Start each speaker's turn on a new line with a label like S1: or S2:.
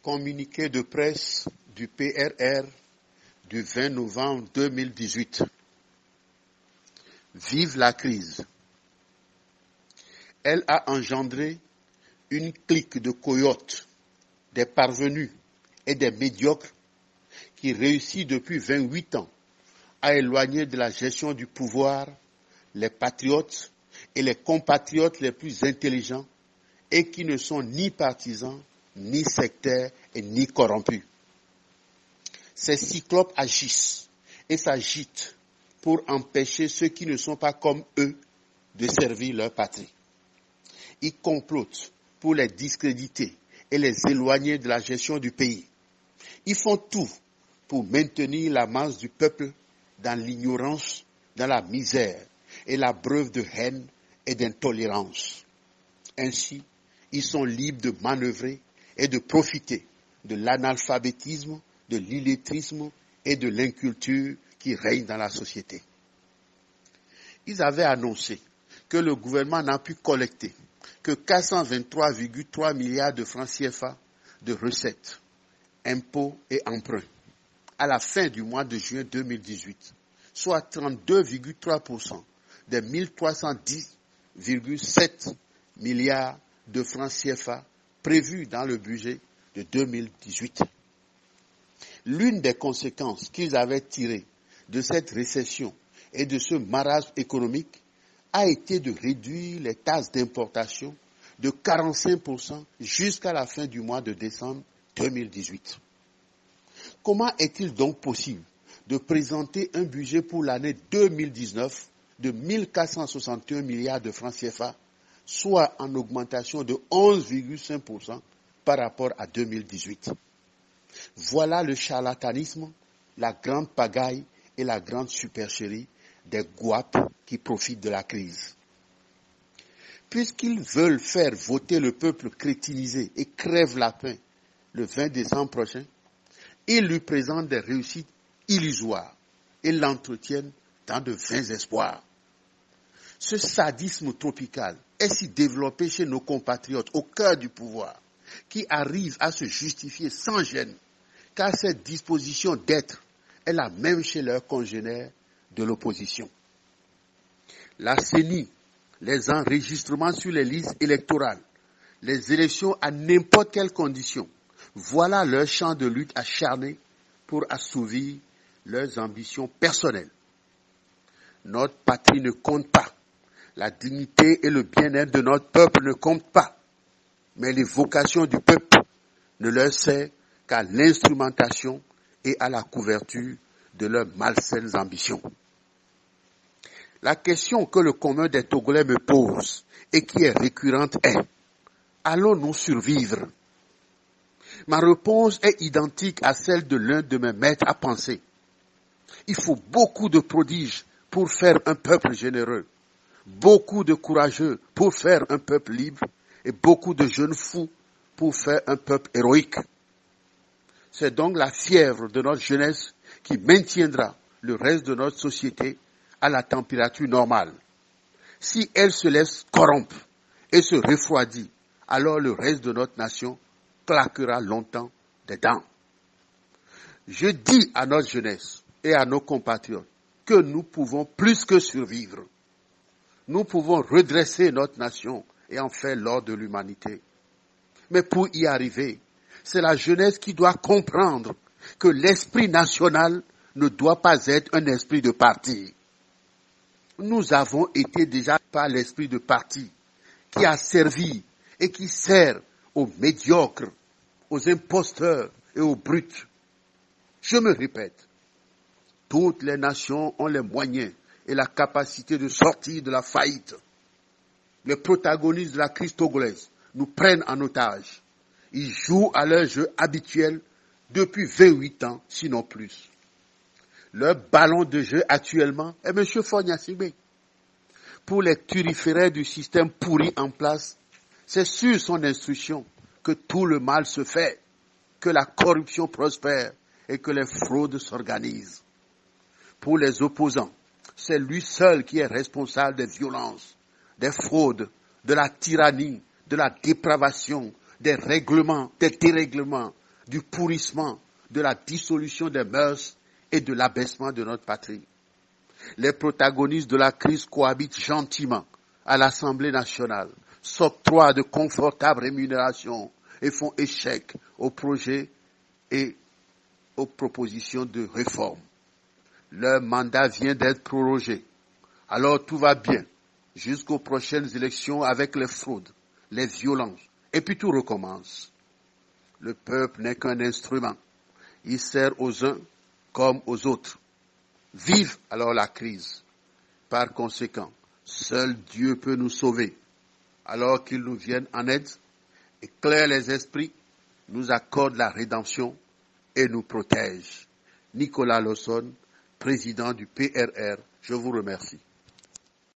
S1: Communiqué de presse du PRR du 20 novembre 2018. Vive la crise. Elle a engendré une clique de coyotes, des parvenus et des médiocres qui réussit depuis 28 ans à éloigner de la gestion du pouvoir les patriotes et les compatriotes les plus intelligents et qui ne sont ni partisans, ni sectaires et ni corrompus. Ces cyclopes agissent et s'agitent pour empêcher ceux qui ne sont pas comme eux de servir leur patrie. Ils complotent pour les discréditer et les éloigner de la gestion du pays. Ils font tout pour maintenir la masse du peuple dans l'ignorance, dans la misère et la breuve de haine et d'intolérance. Ainsi, ils sont libres de manœuvrer et de profiter de l'analphabétisme, de l'illettrisme et de l'inculture qui règne dans la société. Ils avaient annoncé que le gouvernement n'a pu collecter que 423,3 milliards de francs CFA de recettes, impôts et emprunts à la fin du mois de juin 2018, soit 32,3% des 1310,7 milliards de francs CFA prévus dans le budget de 2018. L'une des conséquences qu'ils avaient tirées de cette récession et de ce marasme économique a été de réduire les taxes d'importation de 45% jusqu'à la fin du mois de décembre 2018. Comment est-il donc possible de présenter un budget pour l'année 2019 de 1461 milliards de francs CFA, soit en augmentation de 11,5% par rapport à 2018? Voilà le charlatanisme, la grande pagaille et la grande supercherie des guapes qui profitent de la crise. Puisqu'ils veulent faire voter le peuple crétinisé et crève la faim le 20 décembre prochain, ils lui présentent des réussites illusoires et l'entretiennent dans de vains espoirs. Ce sadisme tropical est si développé chez nos compatriotes au cœur du pouvoir, qui arrivent à se justifier sans gêne, car cette disposition d'être est la même chez leurs congénères de l'opposition. La CENI, les enregistrements sur les listes électorales, les élections à n'importe quelle condition, voilà leur champ de lutte acharné pour assouvir leurs ambitions personnelles. Notre patrie ne compte pas. La dignité et le bien-être de notre peuple ne comptent pas. Mais les vocations du peuple ne leur servent qu'à l'instrumentation et à la couverture de leurs malsaines ambitions. La question que le commun des Togolais me pose et qui est récurrente est: allons-nous survivre? Ma réponse est identique à celle de l'un de mes maîtres à penser. Il faut beaucoup de prodiges pour faire un peuple généreux, beaucoup de courageux pour faire un peuple libre et beaucoup de jeunes fous pour faire un peuple héroïque. C'est donc la fièvre de notre jeunesse qui maintiendra le reste de notre société à la température normale. Si elle se laisse corrompre et se refroidit, alors le reste de notre nation claquera longtemps des dents. Je dis à notre jeunesse et à nos compatriotes que nous pouvons plus que survivre. Nous pouvons redresser notre nation et en faire l'ordre de l'humanité. Mais pour y arriver, c'est la jeunesse qui doit comprendre que l'esprit national ne doit pas être un esprit de parti. Nous avons été déjà par l'esprit de parti qui a servi et qui sert aux médiocres, aux imposteurs et aux brutes. Je me répète, toutes les nations ont les moyens et la capacité de sortir de la faillite. Les protagonistes de la crise togolaise nous prennent en otage. Ils jouent à leur jeu habituel depuis 28 ans, sinon plus. Leur ballon de jeu actuellement est M. Fogna Sibé. Pour les turiféraires du système pourri en place, c'est sur son instruction que tout le mal se fait, que la corruption prospère et que les fraudes s'organisent. Pour les opposants, c'est lui seul qui est responsable des violences, des fraudes, de la tyrannie, de la dépravation, des règlements, des dérèglements, du pourrissement, de la dissolution des mœurs et de l'abaissement de notre patrie. Les protagonistes de la crise cohabitent gentiment à l'Assemblée nationale, s'octroient de confortables rémunérations et font échec aux projets et aux propositions de réforme. Leur mandat vient d'être prorogé. Alors tout va bien jusqu'aux prochaines élections avec les fraudes, les violences, et puis tout recommence. Le peuple n'est qu'un instrument. Il sert aux uns comme aux autres. Vive alors la crise. Par conséquent, seul Dieu peut nous sauver. Alors qu'il nous vienne en aide, éclaire les esprits, nous accorde la rédemption et nous protège. Nicolas Lawson, président du PRR, je vous remercie.